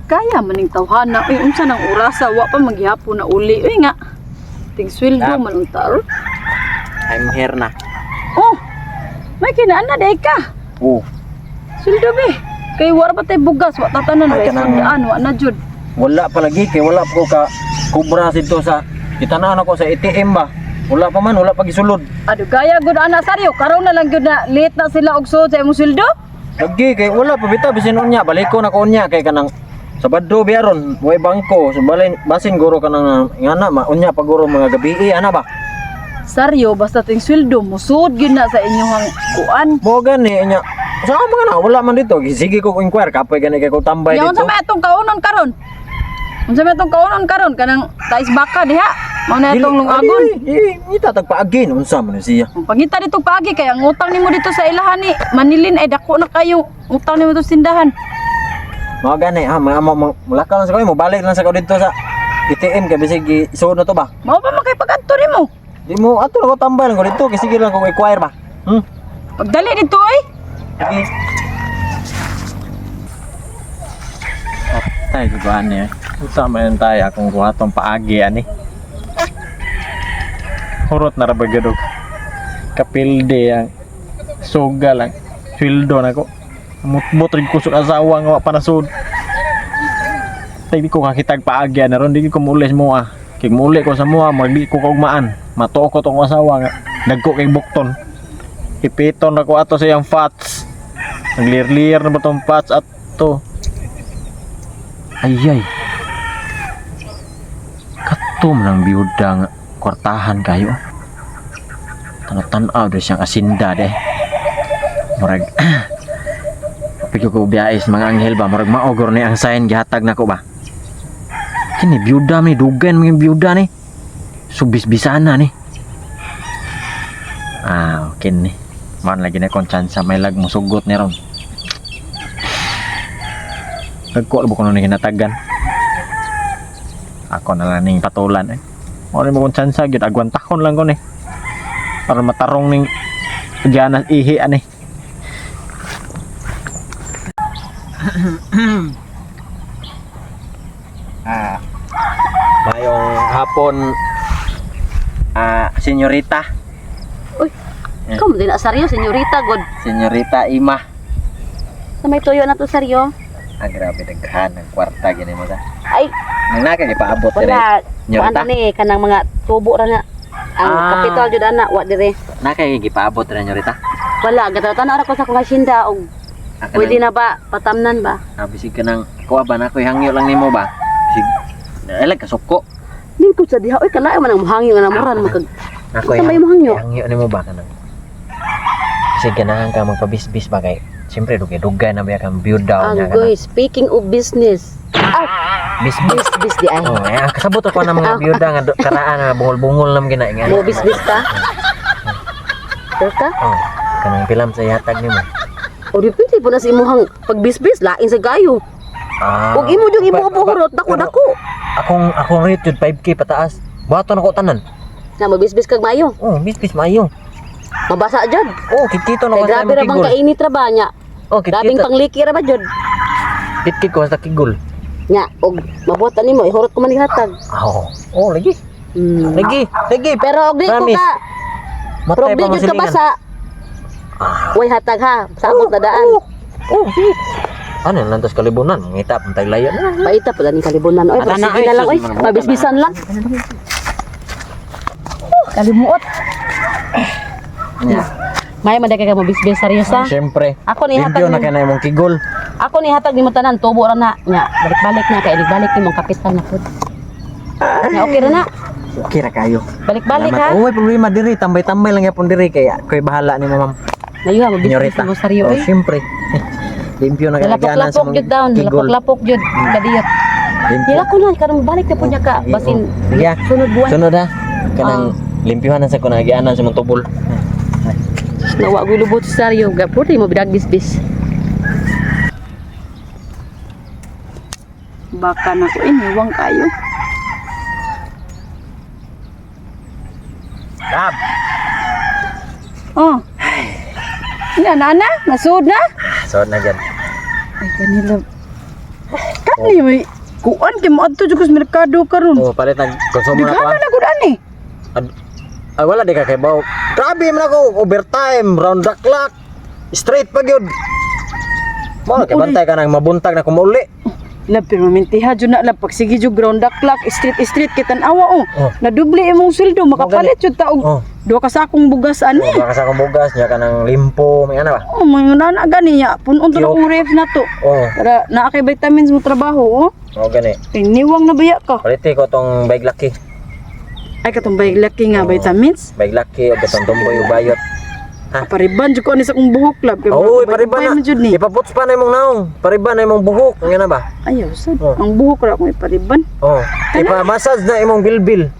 Kaya maning tawhana. Uy, unsa nang orasa wa pa maghihapon na uli. Uy nga. Ting sweldo man unta. I'm here na. Oh. May kinaan na day ka. Oh. Sweldo be. Kay wala pa tay bugas, wa tatanan Ay, ba kanang- sundaan, wa na jud. Wala pa lagi kay wala ko ka kubra dito sa itanaan ako sa ATM ba. Wala pa man, wala pa gisulod. Ado kaya gud ana saryo, karon na lang gud na late na sila og sud sa imong sweldo. Lagi kay wala pa bitaw bisin unya, balik ko na ko unya kay kanang Sabado biaron, way bangko, so balay basin guro kanang ngana ma unya paguro mga gabi ana ba. Saryo basta ting sweldo mo sud gyud na sa inyong kuan. Mo gani nya. Sa mga na wala man dito, sige ko inquire kapoy gani kay ko tambay Yaon dito. sa may atong kaunon karon. Unsa may atong kaunon karon kanang tais baka diha. Mao na atong lungagon. Ita tagpaagin unsa man siya. Ang pangita dito paagi kay ang utang nimo dito sa ilahan ni Manilin ay dako na kayo. Utang nimo to sindahan. Mo gani ha, mulakaw lang sa ko mo balik lang sa ko dito sa ATM kay bisig isuod na to ba. Mao pa makipag-adto nimo. Di mo ato na ko tambay lang ko dito kay sige lang ko inquire ba. Pagdali dito ay. Sige. Tay ko ba ani? Usama yan tayo akong kuhatong paagi ani. Hurot na rabagadog. Kapilde ang suga lang. Sweldo na ko. Mutmut rin kusok asawa nga pa nasud. Tay di ko kakitag paagi na ron di ko mulis mo ah. Kay muli ko sa mua magdi ko kaugmaan. Matuo ko tong asawa nga. Nagko kay bukton. Ipiton na ko ato sa iyang fats. Naglir-lir na ba tong fats at to. Ayay. Katum ng biyuda nga kwartahan kayo. Tanah-tanaw doon siyang asinda deh. Murag Pagyo ko biyais mga anghel ba murag maogor ni ang sign gihatag nako ba. Kini biyuda mi dugan mga biyuda ni. Subis-bisana ni. Okay ni. Man lagi na kon chance may lag mo sugot ni ron. Nagko ba ko nung hinatagan. Ako na lang ning patulan eh. Wala mo kong tsansa, gyud agwantahon lang ko ni. Para matarong ning pagyanas ihi ani. Mayong hapon senyorita. Uy. Kamu din asaryo senyorita god. Senyorita Ima. Sa may tuyo na to saryo. Grabe daghan ng kwarta gini mo ta. Ay, Nang naka gipaabot wala. dire. Ano ni kanang mga tubo ra nga. Ang kapital jud ana wa dire. Naka gipaabot ra nyorita. Wala gatatan ara ko sa kong asinda og pwede na ba patamnan ba? Bisig ka nang kuha ba na ko'y hangyo lang nimo ba? Bisig elag kasuko. Lingkod sa diha oy kalaay man ang hangyo nga namuran magkag. Nako'y Sa may mohangyo. hangyo nimo ba kanang. Bisig ganahan ka magpabisbis ba kay siyempre dugay-dugay na ba kang biyuda Ang goy, speaking of business. Bisbis. Bis di ay. Oh, kasabot ako ng mga biyuda nga karaan na bungol-bungol nam gina nga. Mo bis ka? Ka? Oh, kanang pilam sa yatag nimo. O di pwede po na sa imuhang pagbisbis lain sa gayo. Ug imo jud imo buhurot dako. Akong rate jud 5k pataas. Bato na ko tanan. Na mabisbis kag mayo. Oh, bisbis mayo. Mabasa jud. Oh, kikito na Kay ko sa grabe ra bang kainit ra ba nya? Oh, Grabing kikito. pangliki ra ba jud? Kitkit ko sa kigol. Nya og mabuhat nimo ihurot ko man ihatag. Oh, lagi. Lagi. Pero og di ko Promise. ka Matay Probably pa jud ka masilingan. basa. Way hatag ha, sa amot na daan. Oh, sige. Ano, lantas kalibunan, ngita pantay layo. Paita pala ni kalibunan. Oy, Ana, sige ay, na lang oy. sus, Mabisbisan lang. Kalimuot. May maday ka mabisbis seryosa. Siyempre. Ako ni Limpyo na hatag. ka na imong kigol. Ako ni hatag nimo tanan tubo ra na. Nya, balik-balik na kay balik nimo kapital na pud. Nya okay ra na. Okay ra kayo. Balik-balik ha. Oh, may problema diri, tambay-tambay lang yapon diri kaya ko'y bahala ni ma'am. Mayuha mo Senyorita. bisbis mo saryo Oh, oy. siyempre. Limpyo na kalaganan sa Lapok-lapok jud down, kigol. lapok-lapok jud. Kadiyot. Limpyo. Dila ko na karon balik na pud nya ka basin. Yeah. Sunod buwan. Sunod ha. Kanang limpyuhan na sa kunagianan sa mong tubol. Nawa ko lubot sa saryo, gapon mo bidag bisbis. Baka na ko iniwang kayo. Kap. Oh. Nga nana, nasud na. So na dyan. Ay kanila. Ka Ani may kuan kay mo adto jud ko sa merkado karon. Oh, palit nag konsumo na ko. Digana na gud ani. Ay wala di ka kay baw. Grabe man ako overtime, round the clock. Straight pa gyud. Mo kay bantay ka nang mabuntag na kumuli. Labi mamintiha jud na lang pag sige jud ground the clock street kita awa Oh. Na doble imong sweldo makapalit jud ta og Oh. duha ka sakong bugas ani. Baka sa akong bugas nya ka nang limpo, may ana ba? Oh, may nana gani ya. Punon to Yo. akong ref na to. Oh, Para naa kay vitamins mo trabaho oh. mo gani. Niwang na baya ka. Paliti ko tong bike laki. Ay katong bayag laki nga vitamins. Bike laki og katong tumboy ug bayot. Pariban jud ko ani sa akong buhok lab kay Oh, pariban pariban na. jud ni. Ipaputs pa na imong naong. Pariban na imong buhok, nga na ba? Ayaw sad. Oh. Ang buhok ra akong ipariban. Oh, ipa-massage na imong bilbil.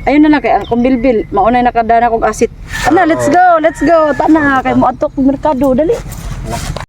Ayun na lang kay akong bilbil. Maunay nakadana kog asit. Ana, let's go. Tana kay mo atok merkado dali.